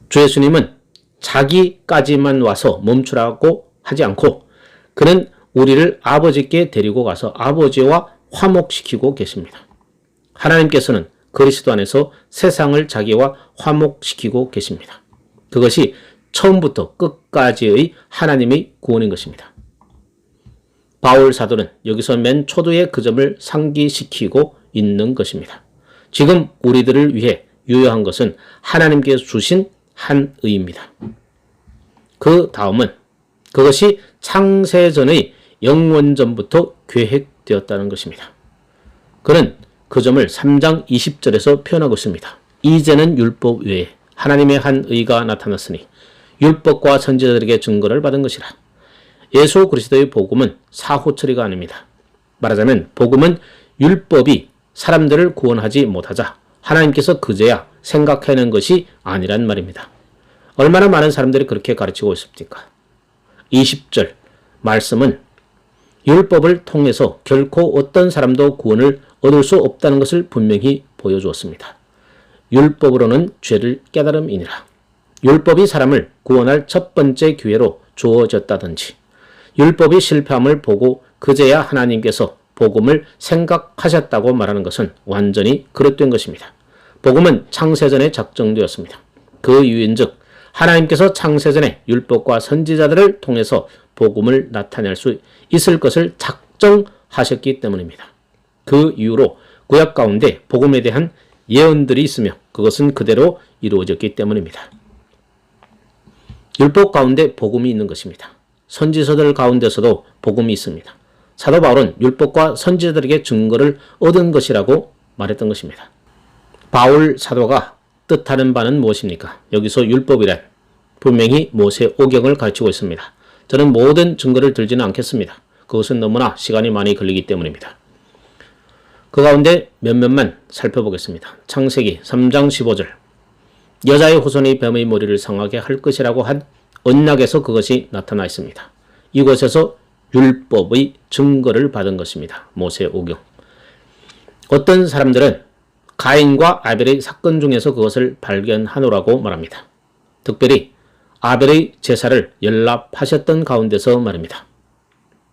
주 예수님은 자기까지만 와서 멈추라고 하지 않고 그는 우리를 아버지께 데리고 가서 아버지와 화목시키고 계십니다. 하나님께서는 그리스도 안에서 세상을 자기와 화목시키고 계십니다. 그것이 처음부터 끝까지의 하나님의 구원인 것입니다. 바울 사도는 여기서 맨 초도의 그 점을 상기시키고 있는 것입니다. 지금 우리들을 위해 유효한 것은 하나님께서 주신 한 의입니다. 그 다음은 그것이 창세전의 영원전부터 계획되었다는 것입니다. 그는 그 점을 3장 20절에서 표현하고 있습니다. 이제는 율법 외에 하나님의 한 의가 나타났으니 율법과 선지자들에게 증거를 받은 것이라. 예수 그리스도의 복음은 사후 처리가 아닙니다. 말하자면 복음은 율법이 사람들을 구원하지 못하자 하나님께서 그제야 생각해낸 것이 아니란 말입니다. 얼마나 많은 사람들이 그렇게 가르치고 있습니까? 20절 말씀은 율법을 통해서 결코 어떤 사람도 구원을 얻을 수 없다는 것을 분명히 보여주었습니다. 율법으로는 죄를 깨달음이니라. 율법이 사람을 구원할 첫 번째 기회로 주어졌다든지 율법이 실패함을 보고 그제야 하나님께서 복음을 생각하셨다고 말하는 것은 완전히 그릇된 것입니다. 복음은 창세전에 작정되었습니다. 그 이유인즉 하나님께서 창세전에 율법과 선지자들을 통해서 복음을 나타낼 수 있을 것을 작정하셨기 때문입니다. 그 이유로 구약 가운데 복음에 대한 예언들이 있으며 그것은 그대로 이루어졌기 때문입니다. 율법 가운데 복음이 있는 것입니다. 선지서들 가운데서도 복음이 있습니다. 사도 바울은 율법과 선지자들에게 증거를 얻은 것이라고 말했던 것입니다. 바울 사도가 뜻하는 바는 무엇입니까? 여기서 율법이란 분명히 모세 오경을 가르치고 있습니다. 저는 모든 증거를 들지는 않겠습니다. 그것은 너무나 시간이 많이 걸리기 때문입니다. 그 가운데 몇몇만 살펴보겠습니다. 창세기 3장 15절 여자의 후손이 뱀의 머리를 상하게 할 것이라고 한 언약에서 그것이 나타나 있습니다. 이곳에서 율법의 증거를 받은 것입니다. 모세 오경. 어떤 사람들은 가인과 아벨의 사건 중에서 그것을 발견하노라고 말합니다. 특별히 아벨의 제사를 연락하셨던 가운데서 말입니다.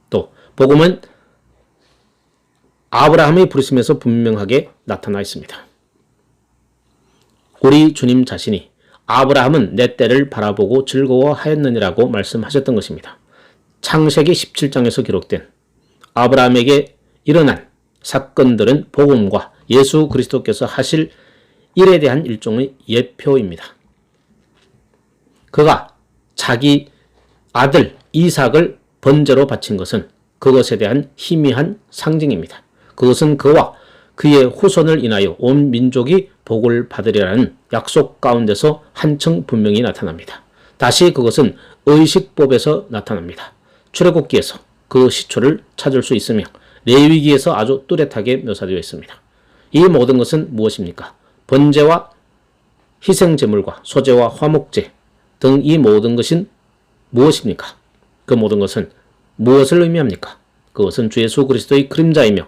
또 복음은 아브라함의 부르심에서 분명하게 나타나 있습니다. 우리 주님 자신이 아브라함은 내 때를 바라보고 즐거워하였느니라고 말씀하셨던 것입니다. 창세기 17장에서 기록된 아브라함에게 일어난 사건들은 복음과 예수 그리스도께서 하실 일에 대한 일종의 예표입니다. 그가 자기 아들 이삭을 번제로 바친 것은 그것에 대한 희미한 상징입니다. 그것은 그와 그의 후손을 인하여 온 민족이 복을 받으리라는 약속 가운데서 한층 분명히 나타납니다. 다시 그것은 의식법에서 나타납니다. 출애굽기에서 그 시초를 찾을 수 있으며 레위기에서 아주 뚜렷하게 묘사되어 있습니다. 이 모든 것은 무엇입니까? 번제와 희생제물과 소제와 화목제 등 이 모든 것은 무엇입니까? 그 모든 것은 무엇을 의미합니까? 그것은 주 예수 그리스도의 그림자이며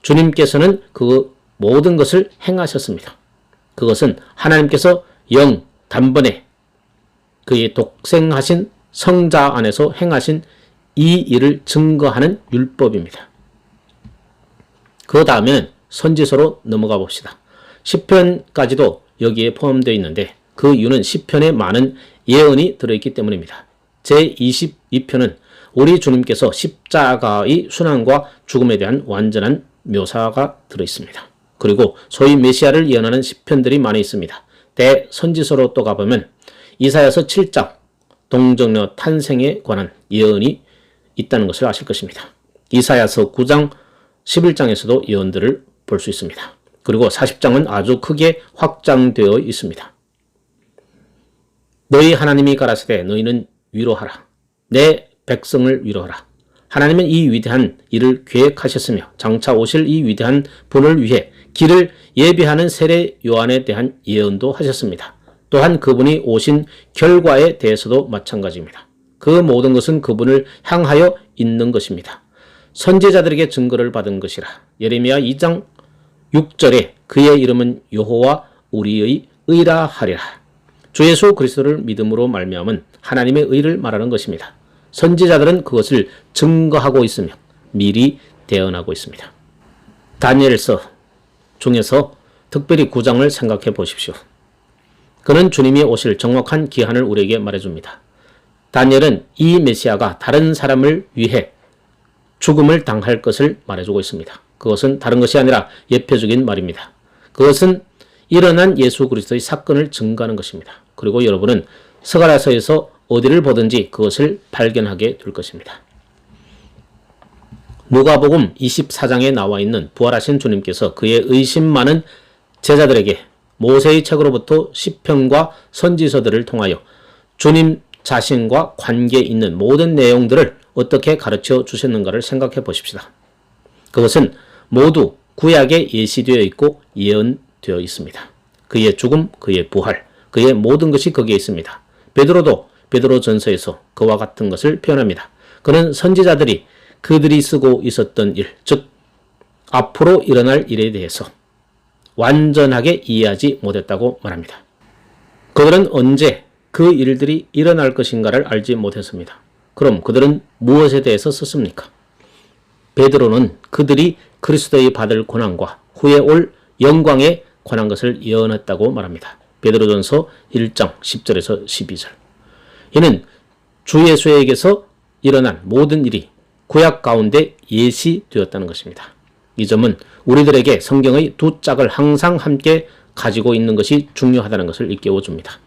주님께서는 그 모든 것을 행하셨습니다. 그것은 하나님께서 영 단번에 그의 독생하신 성자 안에서 행하신 이 일을 증거하는 율법입니다. 그 다음에는 선지서로 넘어가 봅시다. 시편까지도 여기에 포함되어 있는데 그 이유는 시편에 많은 예언이 들어있기 때문입니다. 제22편은 우리 주님께서 십자가의 순환과 죽음에 대한 완전한 묘사가 들어있습니다. 그리고 소위 메시아를 예언하는 시편들이 많이 있습니다. 대선지서로 또 가보면 이사야서 7장 동정녀 탄생에 관한 예언이 있다는 것을 아실 것입니다. 이사야서 9장 11장에서도 예언들을 볼 수 있습니다. 그리고 40장은 아주 크게 확장되어 있습니다. 너희 하나님이 가라사대 너희는 위로하라. 내 백성을 위로하라. 하나님은 이 위대한 일을 계획하셨으며 장차 오실 이 위대한 분을 위해 길을 예비하는 세례 요한에 대한 예언도 하셨습니다. 또한 그분이 오신 결과에 대해서도 마찬가지입니다. 그 모든 것은 그분을 향하여 있는 것입니다. 선지자들에게 증거를 받은 것이라. 예레미야 2장 6절에 그의 이름은 여호와 우리의 의라 하리라. 주 예수 그리스도를 믿음으로 말미암은 하나님의 의를 말하는 것입니다. 선지자들은 그것을 증거하고 있으며 미리 대언하고 있습니다. 다니엘서 중에서 특별히 9장을 생각해 보십시오. 그는 주님이 오실 정확한 기한을 우리에게 말해줍니다. 다니엘은 이 메시아가 다른 사람을 위해 죽음을 당할 것을 말해주고 있습니다. 그것은 다른 것이 아니라 예표적인 말입니다. 그것은 일어난 예수 그리스도의 사건을 증거하는 것입니다. 그리고 여러분은 스가랴서에서 어디를 보든지 그것을 발견하게 될 것입니다. 누가복음 24장에 나와 있는 부활하신 주님께서 그의 의심 많은 제자들에게 모세의 책으로부터 시편과 선지서들을 통하여 주님 자신과 관계 있는 모든 내용들을 어떻게 가르쳐 주셨는가를 생각해 보십시다. 그것은 모두 구약에 예시되어 있고 예언되어 있습니다. 그의 죽음, 그의 부활, 그의 모든 것이 거기에 있습니다. 베드로도 베드로전서에서 그와 같은 것을 표현합니다. 그는 선지자들이 그들이 쓰고 있었던 일, 즉 앞으로 일어날 일에 대해서 완전하게 이해하지 못했다고 말합니다. 그들은 언제 그 일들이 일어날 것인가를 알지 못했습니다. 그럼 그들은 무엇에 대해서 썼습니까? 베드로는 그들이 그리스도의 받을 고난과 후에 올 영광에 관한 것을 예언했다고 말합니다. 베드로전서 1장 10절에서 12절. 이는 주 예수에게서 일어난 모든 일이 구약 가운데 예시되었다는 것입니다. 이 점은 우리들에게 성경의 두 짝을 항상 함께 가지고 있는 것이 중요하다는 것을 일깨워줍니다.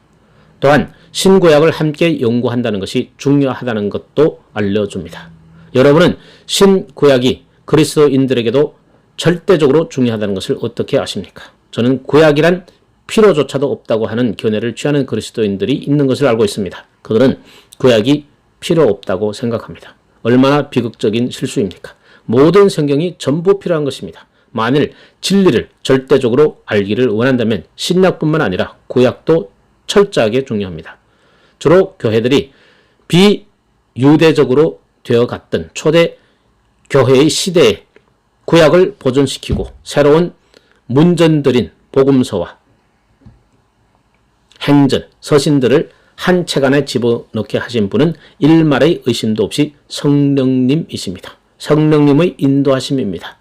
또한 신구약을 함께 연구한다는 것이 중요하다는 것도 알려줍니다. 여러분은 신구약이 그리스도인들에게도 절대적으로 중요하다는 것을 어떻게 아십니까? 저는 구약이란 필요조차도 없다고 하는 견해를 취하는 그리스도인들이 있는 것을 알고 있습니다. 그들은 구약이 필요 없다고 생각합니다. 얼마나 비극적인 실수입니까? 모든 성경이 전부 필요한 것입니다. 만일 진리를 절대적으로 알기를 원한다면 신약뿐만 아니라 구약도 철저하게 중요합니다. 주로 교회들이 비유대적으로 되어갔던 초대 교회의 시대에 구약을 보존시키고 새로운 문전들인 복음서와 행전, 서신들을 한 책 안에 집어넣게 하신 분은 일말의 의심도 없이 성령님이십니다. 성령님의 인도하심입니다.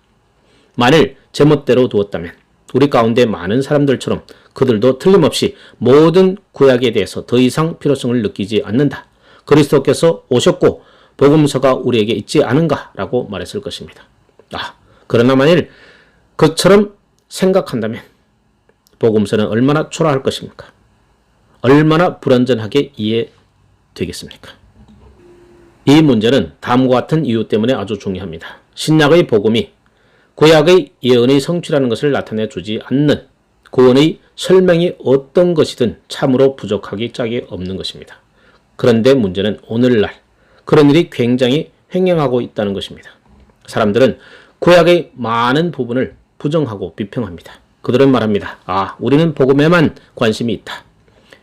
만일 제멋대로 두었다면 우리 가운데 많은 사람들처럼 그들도 틀림없이 모든 구약에 대해서 더 이상 필요성을 느끼지 않는다. 그리스도께서 오셨고 복음서가 우리에게 있지 않은가라고 말했을 것입니다. 그러나 만일 그처럼 생각한다면 복음서는 얼마나 초라할 것입니까? 얼마나 불완전하게 이해되겠습니까? 이 문제는 다음과 같은 이유 때문에 아주 중요합니다. 신약의 복음이 구약의 예언의 성취라는 것을 나타내 주지 않는 구원의 설명이 어떤 것이든 참으로 부족하기 짝이 없는 것입니다. 그런데 문제는 오늘날 그런 일이 굉장히 횡행하고 있다는 것입니다. 사람들은 구약의 많은 부분을 부정하고 비평합니다. 그들은 말합니다. 우리는 복음에만 관심이 있다.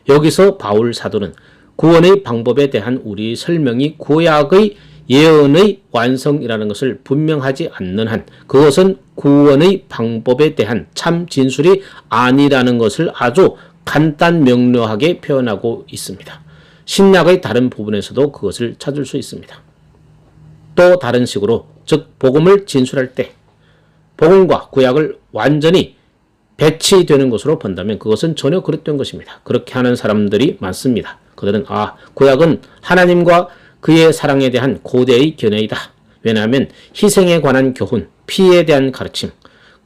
여기서 바울 사도는 구원의 방법에 대한 우리 설명이 구약의 예언의 완성이라는 것을 분명하지 않는 한 그것은 구원의 방법에 대한 참 진술이 아니라는 것을 아주 간단 명료하게 표현하고 있습니다. 신약의 다른 부분에서도 그것을 찾을 수 있습니다. 또 다른 식으로 즉 복음을 진술할 때 복음과 구약을 완전히 배치되는 것으로 본다면 그것은 전혀 그릇된 것입니다. 그렇게 하는 사람들이 많습니다. 그들은 구약은 하나님과 그의 사랑에 대한 고대의 견해이다. 왜냐하면 희생에 관한 교훈, 피에 대한 가르침,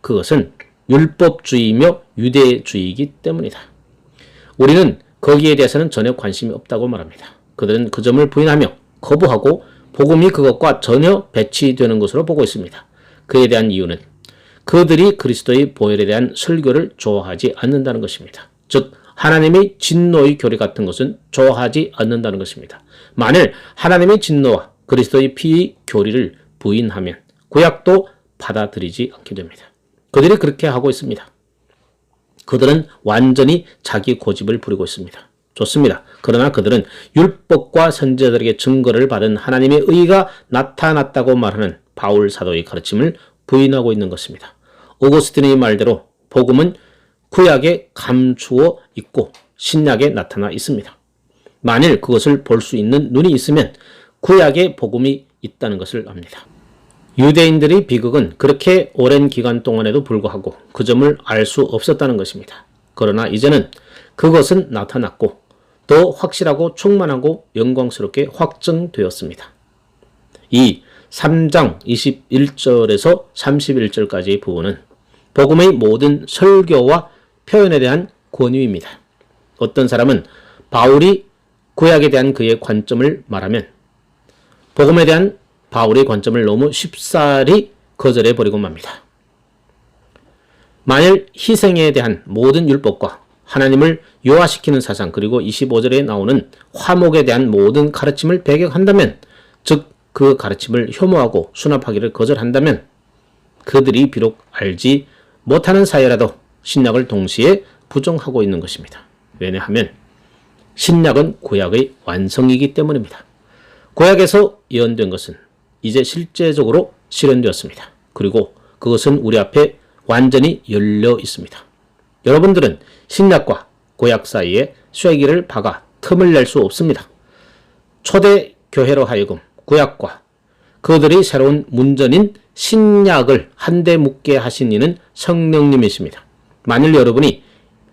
그것은 율법주의이며 유대주의이기 때문이다. 우리는 거기에 대해서는 전혀 관심이 없다고 말합니다. 그들은 그 점을 부인하며 거부하고 복음이 그것과 전혀 배치되는 것으로 보고 있습니다. 그에 대한 이유는 그들이 그리스도의 보혈에 대한 설교를 좋아하지 않는다는 것입니다. 즉 하나님의 진노의 교리 같은 것은 좋아하지 않는다는 것입니다. 만일 하나님의 진노와 그리스도의 피의 교리를 부인하면 구약도 받아들이지 않게 됩니다. 그들이 그렇게 하고 있습니다. 그들은 완전히 자기 고집을 부리고 있습니다. 좋습니다. 그러나 그들은 율법과 선지자들에게 증거를 받은 하나님의 의가 나타났다고 말하는 바울 사도의 가르침을 부인하고 있는 것입니다. 오거스틴의 말대로 복음은 구약에 감추어 있고 신약에 나타나 있습니다. 만일 그것을 볼 수 있는 눈이 있으면 구약에 복음이 있다는 것을 압니다. 유대인들의 비극은 그렇게 오랜 기간 동안에도 불구하고 그 점을 알 수 없었다는 것입니다. 그러나 이제는 그것은 나타났고 더 확실하고 충만하고 영광스럽게 확증되었습니다. 이 3장 21절에서 31절까지의 부분은 복음의 모든 설교와 표현에 대한 권유입니다. 어떤 사람은 바울이 구약에 대한 그의 관점을 말하면 복음에 대한 바울의 관점을 너무 쉽사리 거절해버리고 맙니다. 만일 희생에 대한 모든 율법과 하나님을 요하시키는 사상 그리고 25절에 나오는 화목에 대한 모든 가르침을 배격한다면 즉 그 가르침을 혐오하고 수납하기를 거절한다면 그들이 비록 알지 못하는 사이라도 신약을 동시에 부정하고 있는 것입니다. 왜냐하면 신약은 구약의 완성이기 때문입니다. 구약에서 예언된 것은 이제 실제적으로 실현되었습니다. 그리고 그것은 우리 앞에 완전히 열려 있습니다. 여러분들은 신약과 구약 사이에 쐐기를 박아 틈을 낼 수 없습니다. 초대 교회로 하여금 구약과 그들의 새로운 문전인 신약을 한데 묶게 하신 이는 성령님이십니다. 만일 여러분이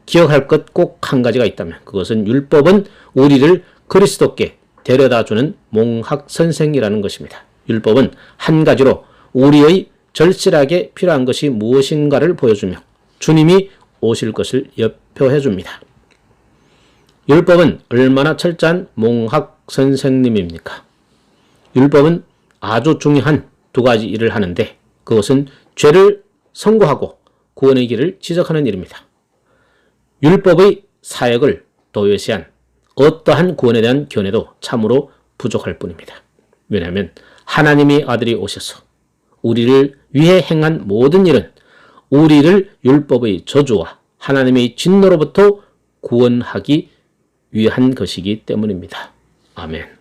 기억할 것 꼭 한 가지가 있다면 그것은 율법은 우리를 그리스도께 데려다주는 몽학 선생이라는 것입니다. 율법은 한 가지로 우리의 절실하게 필요한 것이 무엇인가를 보여주며 주님이 오실 것을 예표해 줍니다. 율법은 얼마나 철저한 몽학 선생님입니까? 율법은 아주 중요한 두 가지 일을 하는데 그것은 죄를 선고하고 구원의 길을 지적하는 일입니다. 율법의 사역을 도외시한 어떠한 구원에 대한 견해도 참으로 부족할 뿐입니다. 왜냐하면 하나님의 아들이 오셔서 우리를 위해 행한 모든 일은 우리를 율법의 저주와 하나님의 진노로부터 구원하기 위한 것이기 때문입니다. 아멘.